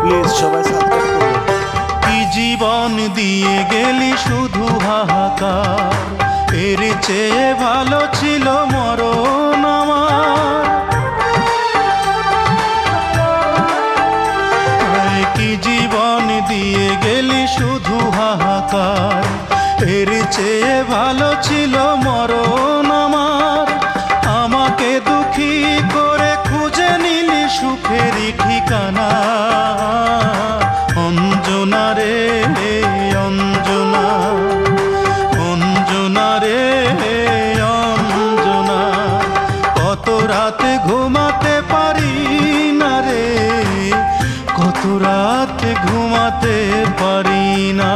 Please সবাই subscribe করবেন। কি জীবন দিয়ে গেলি শুধু হাহাকার, এর চেয়ে ভালো ছিল মরণ আমার। কি জীবন দিয়ে গেলি শুধু হাহাকার, এর চেয়ে ভালো ছিল মরণ আমার। আমাকে দুঃখী করে খুঁজে নিলি সুখেরই ঠিকানা। অঞ্জনা রে অঞ্জনা, অঞ্জনা রে অঞ্জনা, কত রাতে ঘুমাতে পারি না রে, কত রাতে ঘুমাতে পারি না।